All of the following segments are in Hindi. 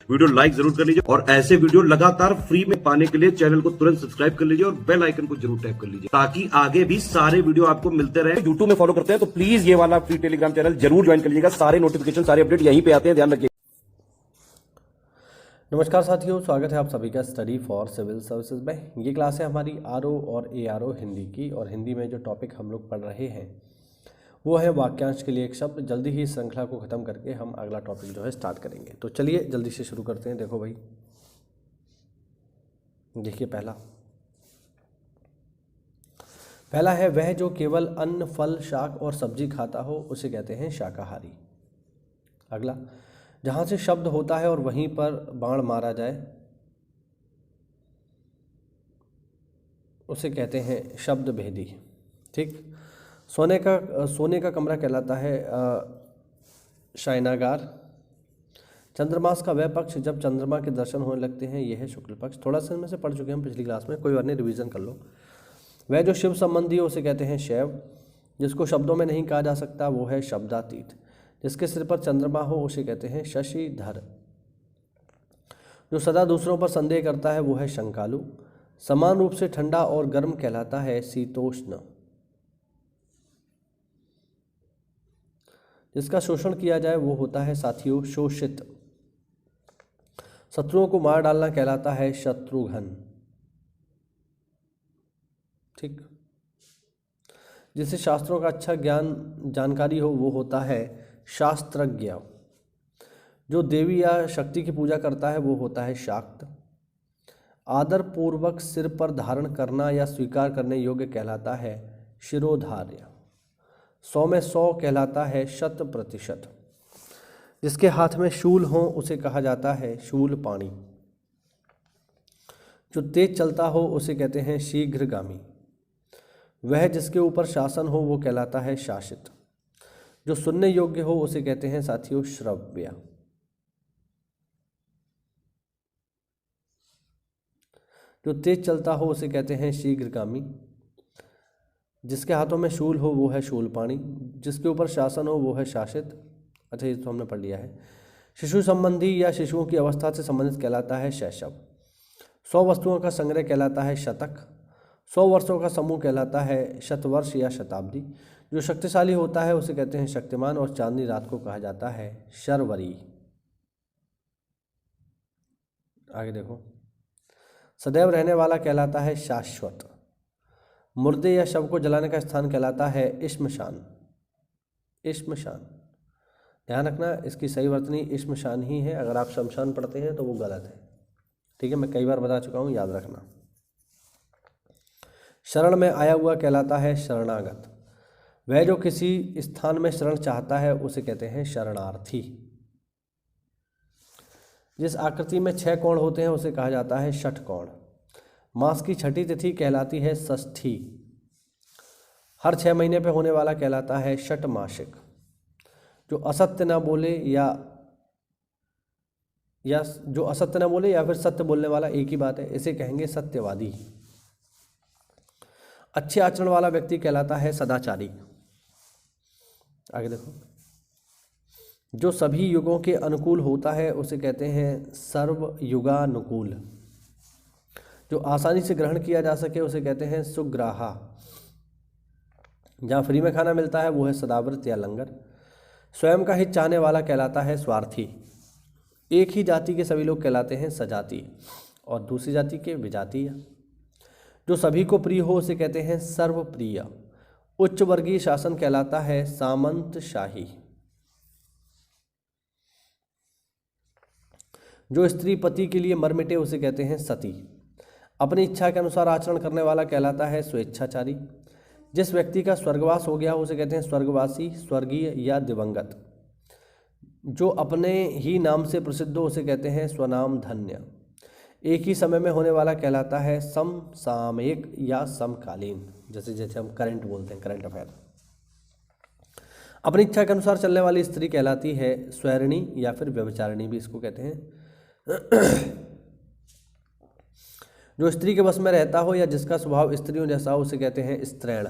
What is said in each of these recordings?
वीडियो लाइक जरूर कर लीजिए और ऐसे वीडियो लगातार फ्री में पाने के लिए चैनल को तुरंत सब्सक्राइब कर लीजिए और बेल आइकन को जरूर टैप कर लीजिए ताकि आगे भी सारे वीडियो आपको मिलते रहे। यूट्यूब में फॉलो करते हैं तो प्लीज ये वाला फ्री टेलीग्राम चैनल जरूर ज्वाइन कर लीजिएगा। सारे नोटिफिकेशन सारे अपडेट यहीं पे आते हैं, ध्यान रखिए। नमस्कार साथियों, स्वागत है आप सभी का स्टडी फॉर सिविल सर्विसेज में। ये क्लास है हमारी आरओ और एआरओ हिंदी की, और हिंदी में जो टॉपिक हम लोग पढ़ रहे हैं वो है वाक्यांश के लिए एक शब्द। जल्दी ही इस श्रृंखला को ख़त्म करके हम अगला टॉपिक जो है स्टार्ट करेंगे। तो चलिए जल्दी से शुरू करते हैं। देखो भाई, देखिए पहला है वह जो केवल अन्न, फल, शाक और सब्जी खाता हो उसे कहते हैं शाकाहारी। अगला, जहाँ से शब्द होता है और वहीं पर बाण मारा जाए उसे कहते हैं शब्द भेदी। ठीक। सोने का कमरा कहलाता है शयनागार। चंद्रमास का वह पक्ष जब चंद्रमा के दर्शन होने लगते हैं यह है शुक्ल पक्ष। थोड़ा सा इनमें से पढ़ चुके हैं हम पिछली क्लास में, कोई बात नहीं, रिवीजन कर लो। वह जो शिव संबंधी हो उसे कहते हैं शैव। जिसको शब्दों में नहीं कहा जा सकता वो है शब्दातीत। जिसके सिर पर चंद्रमा हो उसे कहते हैं शशिधर। जो सदा दूसरों पर संदेह करता है वो है शंकालु। समान रूप से ठंडा और गर्म कहलाता है शीतोष्ण। जिसका शोषण किया जाए वो होता है साथियों शोषित। शत्रुओं को मार डालना कहलाता है शत्रुघ्न। ठीक। जिसे शास्त्रों का अच्छा ज्ञान जानकारी हो वो होता है शास्त्रज्ञ। जो देवी या शक्ति की पूजा करता है वो होता है शाक्त। आदर पूर्वक सिर पर धारण करना या स्वीकार करने योग्य कहलाता है शिरोधार्य। 100 में 100 कहलाता है 100%। जिसके हाथ में शूल हो उसे कहा जाता है शूलपाणी। जो तेज चलता हो उसे कहते हैं शीघ्रगामी। वह जिसके ऊपर शासन हो वो कहलाता है शासित। जो सुनने योग्य हो उसे कहते हैं साथियों श्रव्य। जो तेज चलता हो उसे कहते हैं शीघ्रगामी। जिसके हाथों में शूल हो वो है शूलपाणी। जिसके ऊपर शासन हो वो है शासित। अच्छा, ये तो हमने पढ़ लिया है। शिशु संबंधी या शिशुओं की अवस्था से संबंधित कहलाता है शैशव। 100 वस्तुओं का संग्रह कहलाता है शतक। 100 वर्षों का समूह कहलाता है शतवर्ष या शताब्दी। जो शक्तिशाली होता है उसे कहते हैं शक्तिमान, और चांदनी रात को कहा जाता है शर्वरी। आगे देखो, सदैव रहने वाला कहलाता है शाश्वत। मुर्दे या शव को जलाने का स्थान कहलाता है श्मशान। श्मशान, ध्यान रखना, इसकी सही वर्तनी श्मशान ही है। अगर आप शमशान पढ़ते हैं तो वो गलत है। ठीक है, मैं कई बार बता चुका हूँ, याद रखना। शरण में आया हुआ कहलाता है शरणागत। वह जो किसी स्थान में शरण चाहता है उसे कहते हैं शरणार्थी। जिस आकृति में 6 कोण होते हैं उसे कहा जाता है षटकोण। मास की छठी तिथि कहलाती है षष्ठी। हर 6 महीने पे होने वाला कहलाता है षटमासिक। जो असत्य न बोले या जो असत्य न बोले या फिर सत्य बोलने वाला एक ही बात है, इसे कहेंगे सत्यवादी। अच्छे आचरण वाला व्यक्ति कहलाता है सदाचारी। आगे देखो, जो सभी युगों के अनुकूल होता है उसे कहते हैं सर्वयुगानुकूल। जो आसानी से ग्रहण किया जा सके उसे कहते हैं सुग्राहा। जहाँ फ्री में खाना मिलता है वो है सदाव्रत या लंगर। स्वयं का हित चाहने वाला कहलाता है स्वार्थी। एक ही जाति के सभी लोग कहलाते हैं सजातीय, और दूसरी जाति के विजातीय। जो सभी को प्रिय हो उसे कहते हैं सर्वप्रिय। उच्च वर्गीय शासन कहलाता है सामंतशाही। जो स्त्री पति के लिए मर मिटे उसे कहते हैं सती। अपनी इच्छा के अनुसार आचरण करने वाला कहलाता है स्वेच्छाचारी। जिस व्यक्ति का स्वर्गवास हो गया हो उसे कहते हैं स्वर्गवासी, स्वर्गीय या दिवंगत। जो अपने ही नाम से प्रसिद्ध हो उसे कहते हैं स्वनाम धन्य। एक ही समय में होने वाला कहलाता है समसामयिक या समकालीन, जैसे हम करंट बोलते हैं, करंट अफेयर। अपनी इच्छा के अनुसार चलने वाली स्त्री कहलाती है स्वैरिणी या फिर व्यभिचारिणी भी इसको कहते हैं। जो स्त्री के बस में रहता हो या जिसका स्वभाव स्त्रियों जैसा हो उसे कहते हैं स्त्रैण।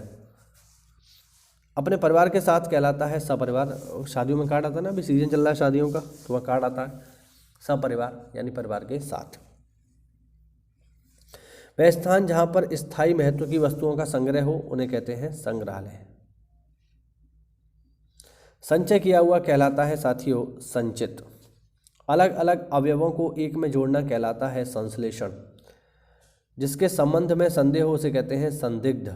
अपने परिवार के साथ कहलाता है सपरिवार। शादियों में कार्ड आता है ना, अभी सीजन चल रहा है शादियों का, तो वह कार्ड आता है। सपरिवार यानी परिवार के साथ। वह स्थान जहाँ पर स्थायी महत्व की वस्तुओं का संग्रह हो उन्हें कहते हैं संग्रहालय। संचय किया हुआ कहलाता है साथियों संचित। अलग अलग अवयवों को एक में जोड़ना कहलाता है संश्लेषण। जिसके संबंध में संदेह हो उसे कहते हैं संदिग्ध।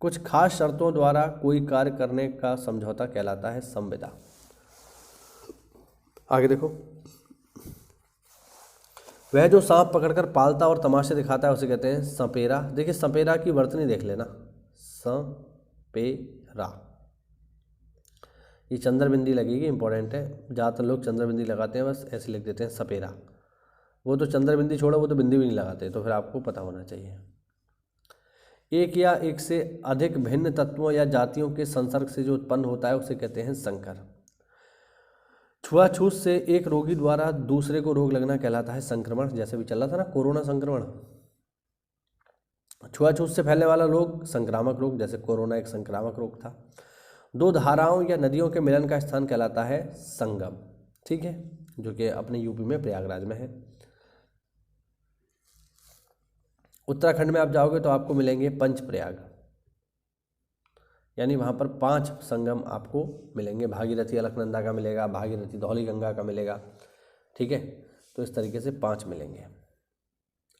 कुछ खास शर्तों द्वारा कोई कार्य करने का समझौता कहलाता है संविदा। आगे देखो, वह जो सांप पकड़कर पालता और तमाशे दिखाता है उसे कहते हैं सपेरा। देखिए सपेरा की वर्तनी देख लेना, सपेरा, ये चंद्रबिंदी लगेगी, इंपॉर्टेंट है। ज़्यादातर लोग चंद्रबिंदी लगाते हैं, बस ऐसे लिख देते हैं सपेरा। वो तो चंद्रबिंदी छोड़ो, वो तो बिंदी भी नहीं लगाते, तो फिर आपको पता होना चाहिए। एक या एक से अधिक भिन्न तत्वों या जातियों के संसर्ग से जो उत्पन्न होता है उसे कहते हैं संकर। छुआछूत से एक रोगी द्वारा दूसरे को रोग लगना कहलाता है संक्रमण। जैसे भी चल रहा था ना कोरोना संक्रमण, छुआछूत से फैलने वाला रोग संक्रामक रोग, जैसे कोरोना एक संक्रामक रोग था। दो धाराओं या नदियों के मिलन का स्थान कहलाता है संगम, ठीक है, जो कि अपने यूपी में प्रयागराज में है। उत्तराखंड में आप जाओगे तो आपको मिलेंगे पंचप्रयाग, यानी वहाँ पर 5 संगम आपको मिलेंगे। भागीरथी अलकनंदा का मिलेगा, भागीरथी धौली गंगा का मिलेगा, ठीक है। तो इस तरीके से 5 मिलेंगे।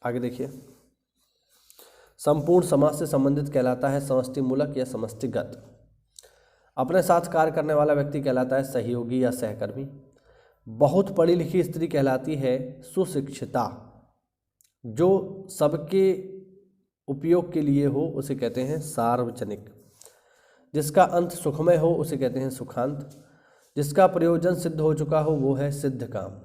आगे देखिए, संपूर्ण समाज से संबंधित कहलाता है समष्टिमूलक या समष्टिगत। अपने साथ कार्य करने वाला व्यक्ति कहलाता है सहयोगी या सहकर्मी। बहुत पढ़ी लिखी स्त्री कहलाती है सुशिक्षिता। जो सबके उपयोग के लिए हो उसे कहते हैं सार्वजनिक। जिसका अंत सुखमय हो उसे कहते हैं सुखांत। जिसका प्रयोजन सिद्ध हो चुका हो वो है सिद्ध काम।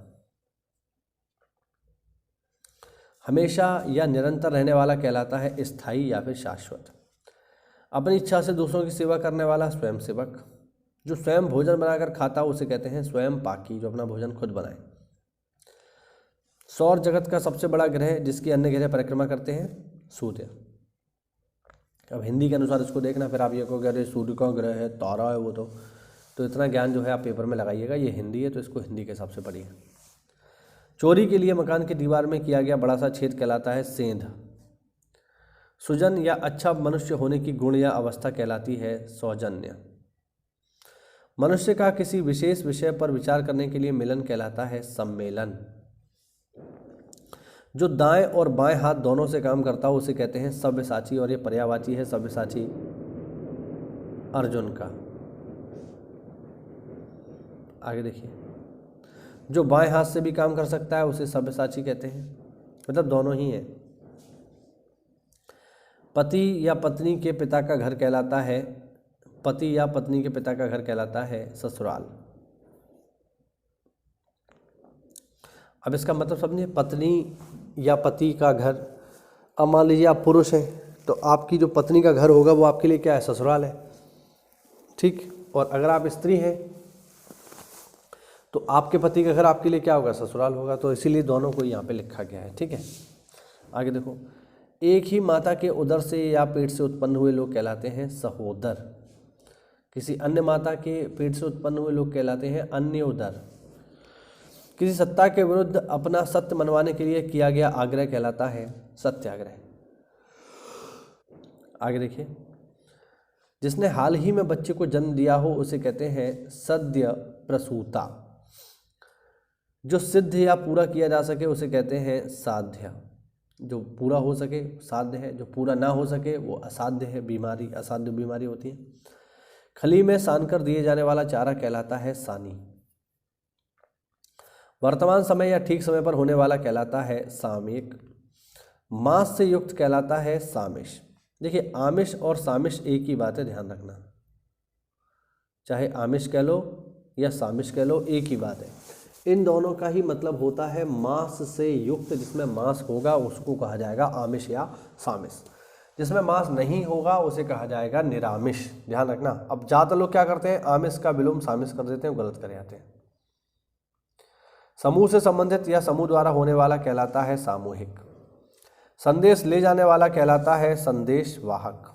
हमेशा या निरंतर रहने वाला कहलाता है स्थायी या फिर शाश्वत। अपनी इच्छा से दूसरों की सेवा करने वाला स्वयं सेवक। जो स्वयं भोजन बनाकर खाता उसे कहते हैं स्वयं पाकी, जो अपना भोजन खुद बनाए। सौर जगत का सबसे बड़ा ग्रह जिसकी अन्य ग्रह परिक्रमा करते हैं सूर्य। अब हिंदी के अनुसार इसको देखना, फिर आप ये कहोगे अरे सूर्य का ग्रह है, तारा है वो तो इतना ज्ञान जो है आप पेपर में लगाइएगा। ये हिंदी है तो इसको हिंदी के हिसाब से पढ़िए। चोरी के लिए मकान की दीवार में किया गया बड़ा सा छेद कहलाता है सेंध। सुजन या अच्छा मनुष्य होने की गुण या अवस्था कहलाती है सौजन्य। मनुष्य का किसी विशेष विषय पर विचार करने के लिए मिलन कहलाता है सम्मेलन। जो दाएं और बाएं हाथ दोनों से काम करता हो उसे कहते हैं सव्यसाची, और ये पर्यायवाची है सव्यसाची अर्जुन का। आगे देखिए, जो बाएं हाथ से भी काम कर सकता है उसे सव्यसाची कहते हैं, मतलब दोनों ही हैं। पति या पत्नी के पिता का घर कहलाता है, पति या पत्नी के पिता का घर कहलाता है ससुराल। अब इसका मतलब समझिए, पत्नी या पति का घर, अब मान लीजिए आप पुरुष हैं तो आपकी जो पत्नी का घर होगा वो आपके लिए क्या है, ससुराल है, ठीक। और अगर आप स्त्री हैं तो आपके पति का घर आपके लिए क्या होगा, ससुराल होगा। तो इसीलिए दोनों को यहाँ पे लिखा गया है, ठीक है। आगे देखो, एक ही माता के उदर से या पेट से उत्पन्न हुए लोग कहलाते हैं सहोदर। किसी अन्य माता के पेट से उत्पन्न हुए लोग कहलाते हैं अन्य उदर। किसी सत्ता के विरुद्ध अपना सत्य मनवाने के लिए किया गया आग्रह कहलाता है सत्याग्रह। आगे देखिए, जिसने हाल ही में बच्चे को जन्म दिया हो उसे कहते हैं सद्य प्रसूता। जो सिद्ध या पूरा किया जा सके उसे कहते हैं साध्य। जो पूरा हो सके साध्य है, जो पूरा ना हो सके वो असाध्य है, बीमारी, असाध्य बीमारी होती है। खली में सान कर दिए जाने वाला चारा कहलाता है सानी। वर्तमान समय या ठीक समय पर होने वाला कहलाता है सामयिक। मांस से युक्त कहलाता है सामिश। देखिए, आमिष और सामिश एक ही बात है, ध्यान रखना। चाहे आमिष कह लो या सामिश कह लो, एक ही बात है। इन दोनों का ही मतलब होता है मांस से युक्त। जिसमें मांस होगा उसको कहा जाएगा आमिष या सामिश। जिसमें मांस नहीं होगा उसे कहा जाएगा निरामिष। ध्यान रखना। अब ज़्यादातर लोग क्या करते हैं, आमिष का विलोम सामिष कर देते हैं, गलत कर जाते हैं। समूह से संबंधित या समूह द्वारा होने वाला कहलाता है सामूहिक। संदेश ले जाने वाला कहलाता है संदेश वाहक।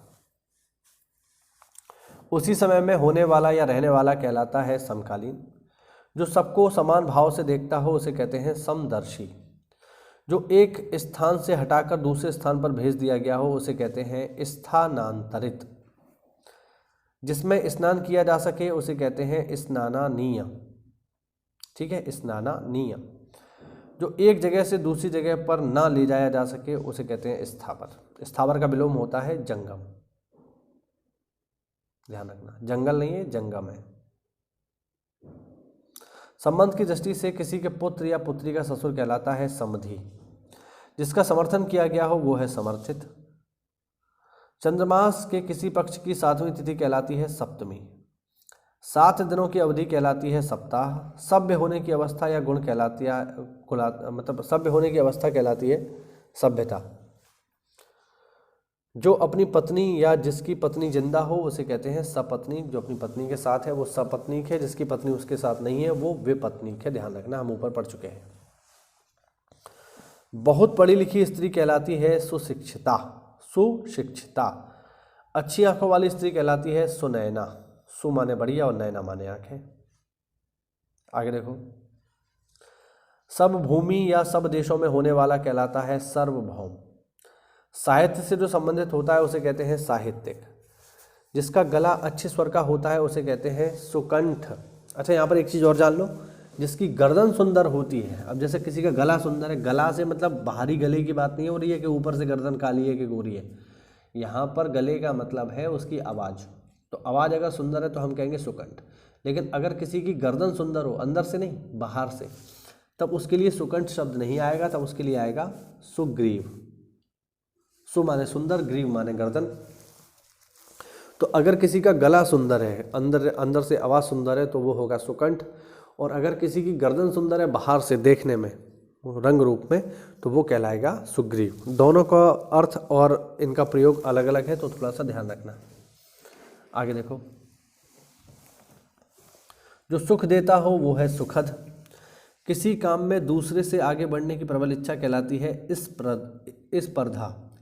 उसी समय में होने वाला या रहने वाला कहलाता है समकालीन। जो सबको समान भाव से देखता हो उसे कहते हैं समदर्शी। जो एक स्थान से हटाकर दूसरे स्थान पर भेज दिया गया हो उसे कहते हैं स्थानांतरित। जिसमें स्नान किया जा सके उसे कहते हैं स्नानानीय। ठीक है, स्नानानीय। जो एक जगह से दूसरी जगह पर ना ले जाया जा सके उसे कहते हैं स्थावर। स्थावर का विलोम होता है जंगम, ध्यान रखना, जंगल नहीं है, जंगम है। संबंध की दृष्टि से किसी के पुत्र या पुत्री का ससुर कहलाता है समधि। जिसका समर्थन किया गया हो वो है समर्थित। चंद्रमास के किसी पक्ष की 7वीं तिथि कहलाती है सप्तमी। 7 दिनों की अवधि कहलाती है सप्ताह। सभ्य होने की अवस्था या गुण कहलाती है, मतलब सभ्य होने की अवस्था कहलाती है सभ्यता। जो अपनी पत्नी या जिसकी पत्नी जिंदा हो उसे कहते हैं सपत्नीक। जो अपनी पत्नी के साथ है वो सपत्नीक है, जिसकी पत्नी उसके साथ नहीं है वो विपत्नीक है। ध्यान रखना, हम ऊपर पढ़ चुके हैं। बहुत पढ़ी लिखी स्त्री कहलाती है सुशिक्षिता। सुशिक्षिता। अच्छी आंखों वाली स्त्री कहलाती है सुनैना। सु माने बढ़िया और नैना माने आंखें। आगे देखो, सब भूमि या सब देशों में होने वाला कहलाता है सार्वभौम। साहित्य से जो संबंधित होता है उसे कहते हैं साहित्यिक। जिसका गला अच्छे स्वर का होता है उसे कहते हैं सुकंठ। अच्छा, यहाँ पर एक चीज़ और जान लो, जिसकी गर्दन सुंदर होती है। अब जैसे किसी का गला सुंदर है, गला से मतलब बाहरी गले की बात नहीं हो रही है कि ऊपर से गर्दन काली है कि गोरी है। यहाँ पर गले का मतलब है उसकी आवाज़। तो आवाज़ अगर सुंदर है तो हम कहेंगे सुकंठ। लेकिन अगर किसी की गर्दन सुंदर हो, अंदर से नहीं बाहर से, तब उसके लिए सुकंठ शब्द नहीं आएगा, तब उसके लिए आएगा सुग्रीव। सु माने सुंदर, ग्रीव माने गर्दन। तो अगर किसी का गला सुंदर है, अंदर से आवाज़ सुंदर है, तो वो होगा सुकंठ। और अगर किसी की गर्दन सुंदर है बाहर से देखने में, रंग रूप में, तो वो कहलाएगा सुग्रीव। दोनों का अर्थ और इनका प्रयोग अलग अलग है, तो थोड़ा सा ध्यान रखना। आगे देखो, जो सुख देता हो वो है सुखद। किसी काम में दूसरे से आगे बढ़ने की प्रबल इच्छा कहलाती है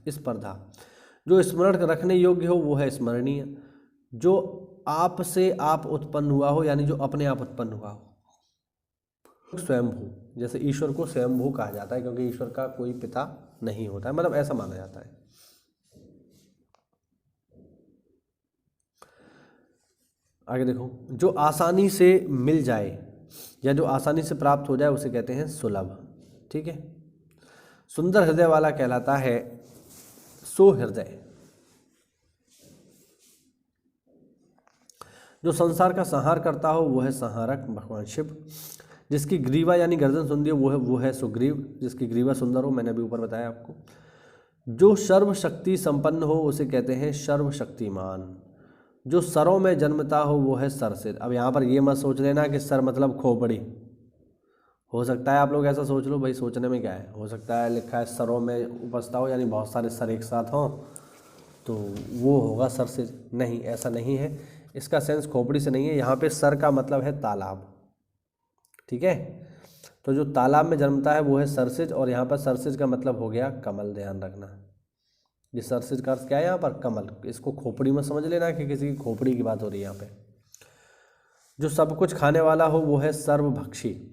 स्पर्धा। जो स्मरण रखने योग्य हो वो है स्मरणीय। जो आप से आप उत्पन्न हुआ हो, यानी जो अपने आप उत्पन्न हुआ हो। स्वयंभू, जैसे ईश्वर को स्वयंभू कहा जाता है क्योंकि ईश्वर का कोई पिता नहीं होता है, मतलब ऐसा माना जाता है। आगे देखो, जो आसानी से मिल जाए या जो आसानी से प्राप्त हो जाए उसे कहते हैं सुलभ। ठीक है, सुंदर हृदय वाला कहलाता है सुहृदय। जो संसार का संहार करता हो वो है संहारक, भगवान शिव। जिसकी ग्रीवा यानी गर्दन सुंदर हो वो है सुग्रीव। जिसकी ग्रीवा सुंदर हो, मैंने अभी ऊपर बताया आपको। जो सर्वशक्ति संपन्न हो उसे कहते हैं सर्वशक्तिमान। जो सरों में जन्मता हो वो है सरसिर। अब यहाँ पर ये मत सोच लेना कि सर मतलब खोपड़ी। हो सकता है आप लोग ऐसा सोच लो, भाई सोचने में क्या है, हो सकता है लिखा है सरों में उपस्थित हो, यानी बहुत सारे सर एक साथ हों तो वो होगा सरसिर। नहीं, ऐसा नहीं है, इसका सेंस खोपड़ी से नहीं है। यहाँ पे सर का मतलब है तालाब। ठीक है, तो जो तालाब में जन्मता है वो है सरसिज, और यहाँ पर सरसिज का मतलब हो गया कमल। ध्यान रखना, ये सरसिज का अर्थ क्या है यहाँ पर, कमल। इसको खोपड़ी में समझ लेना कि किसी की खोपड़ी की बात हो रही है यहाँ पे। जो सब कुछ खाने वाला हो वो है सर्वभक्षी।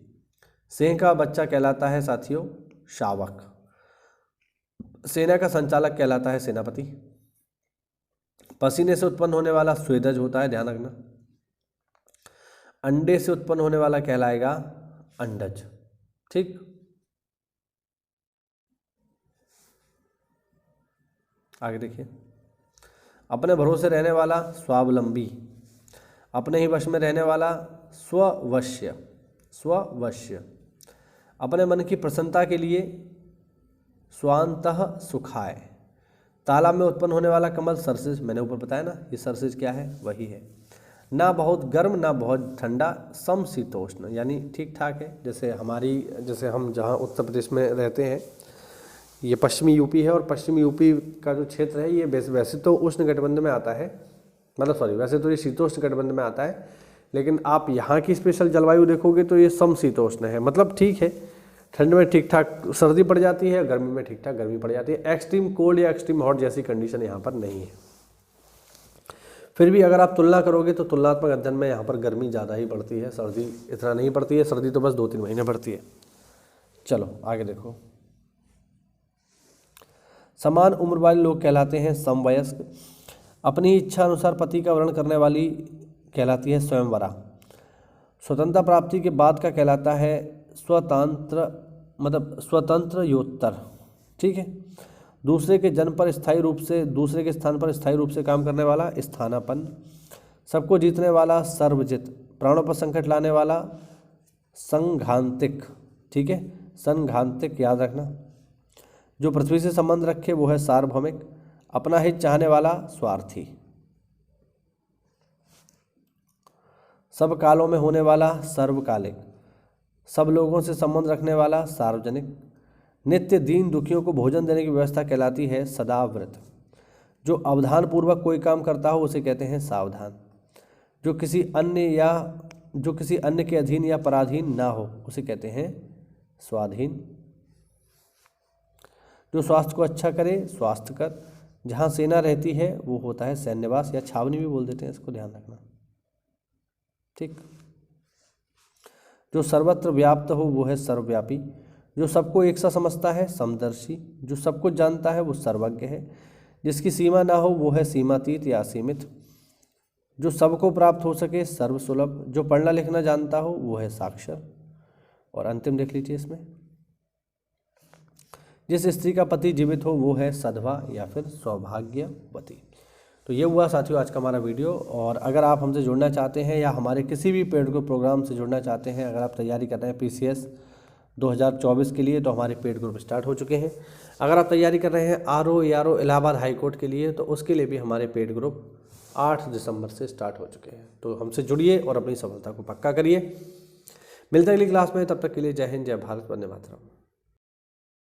सिंह का बच्चा कहलाता है साथियों शावक। सेना का संचालक कहलाता है सेनापति। पसीने से उत्पन्न होने वाला स्वेदज होता है, ध्यान रखना। अंडे से उत्पन्न होने वाला कहलाएगा अंडज। ठीक, आगे देखिए, अपने भरोसे रहने वाला स्वावलंबी। अपने ही वश में रहने वाला स्ववश्य। स्ववश्य। अपने मन की प्रसन्नता के लिए स्वांतः सुखाय। तालाब में उत्पन्न होने वाला कमल सरसिज, मैंने ऊपर बताया ना, ये सरसिज क्या है, वही है। ना बहुत गर्म ना बहुत ठंडा, समशीतोष्ण, यानी ठीक ठाक है। जैसे हम जहाँ उत्तर प्रदेश में रहते हैं, ये पश्चिमी यूपी है, और पश्चिमी यूपी का जो क्षेत्र है ये वैसे तो उष्ण कटिबंध में आता है, वैसे तो ये शीतोष्ण कटिबंध में आता है, लेकिन आप यहाँ की स्पेशल जलवायु देखोगे तो ये समशीतोष्ण है। मतलब ठीक है, ठंड में ठीक ठाक सर्दी पड़ जाती है, गर्मी में ठीक ठाक गर्मी पड़ जाती है। एक्सट्रीम कोल्ड या एक्सट्रीम हॉट जैसी कंडीशन यहाँ पर नहीं है। फिर भी अगर आप तुलना करोगे तो तुलनात्मक अध्ययन में यहाँ पर गर्मी ज़्यादा ही पड़ती है, सर्दी इतना नहीं पड़ती है। सर्दी तो बस 2-3 महीने पड़ती है। चलो आगे देखो। समान उम्र वाले लोग कहलाते हैं समवयस्क। अपनी इच्छा अनुसार पति का वर्ण करने वाली कहलाती है स्वयंवरा। स्वतंत्रता प्राप्ति के बाद का कहलाता है स्वतंत्र, मतलब स्वतंत्रयोत्तर। ठीक है। दूसरे के स्थान पर स्थायी रूप से काम करने वाला स्थानापन्न। सबको जीतने वाला सर्वजित। प्राणों पर संकट लाने वाला संघांतिक। ठीक है, संघांतिक याद रखना। जो पृथ्वी से संबंध रखे वो है सार्वभौमिक। अपना हित चाहने वाला स्वार्थी। सब कालों में होने वाला सर्वकालिक। सब लोगों से संबंध रखने वाला सार्वजनिक। नित्य दीन दुखियों को भोजन देने की व्यवस्था कहलाती है सदाव्रत। जो अवधान पूर्वक कोई काम करता हो उसे कहते हैं सावधान। जो किसी अन्य के अधीन या पराधीन ना हो उसे कहते हैं स्वाधीन। जो स्वास्थ्य को अच्छा करे स्वास्थ्यकर। जहाँ सेना रहती है वो होता है सैन्यवास, या छावनी भी बोल देते हैं, इसको ध्यान रखना। ठीक। जो सर्वत्र व्याप्त हो वो है सर्वव्यापी। जो सबको एक सा समझता है समदर्शी। जो सब कुछ जानता है वो सर्वज्ञ है। जिसकी सीमा ना हो वो है सीमातीत या असीमित। जो सबको प्राप्त हो सके सर्वसुलभ। जो पढ़ना लिखना जानता हो वो है साक्षर। और अंतिम देख लीजिए इसमें, जिस स्त्री का पति जीवित हो वो है सधवा या फिर सौभाग्यवती। तो ये हुआ साथियों आज का हमारा वीडियो। और अगर आप हमसे जुड़ना चाहते हैं या हमारे किसी भी पेड ग्रुप प्रोग्राम से जुड़ना चाहते हैं, अगर आप तैयारी कर रहे हैं PCS 2024 के लिए, तो हमारे पेड ग्रुप स्टार्ट हो चुके हैं। अगर आप तैयारी कर रहे हैं RO ERO Allahabad high court के लिए, तो उसके लिए भी हमारे पेड ग्रुप 8 दिसंबर से स्टार्ट हो चुके हैं। तो हमसे जुड़िए और अपनी सफलता को पक्का करिए। मिलते हैं अगली क्लास में, तब तक के लिए जय हिंद, जय भारत, वंदे मातरम।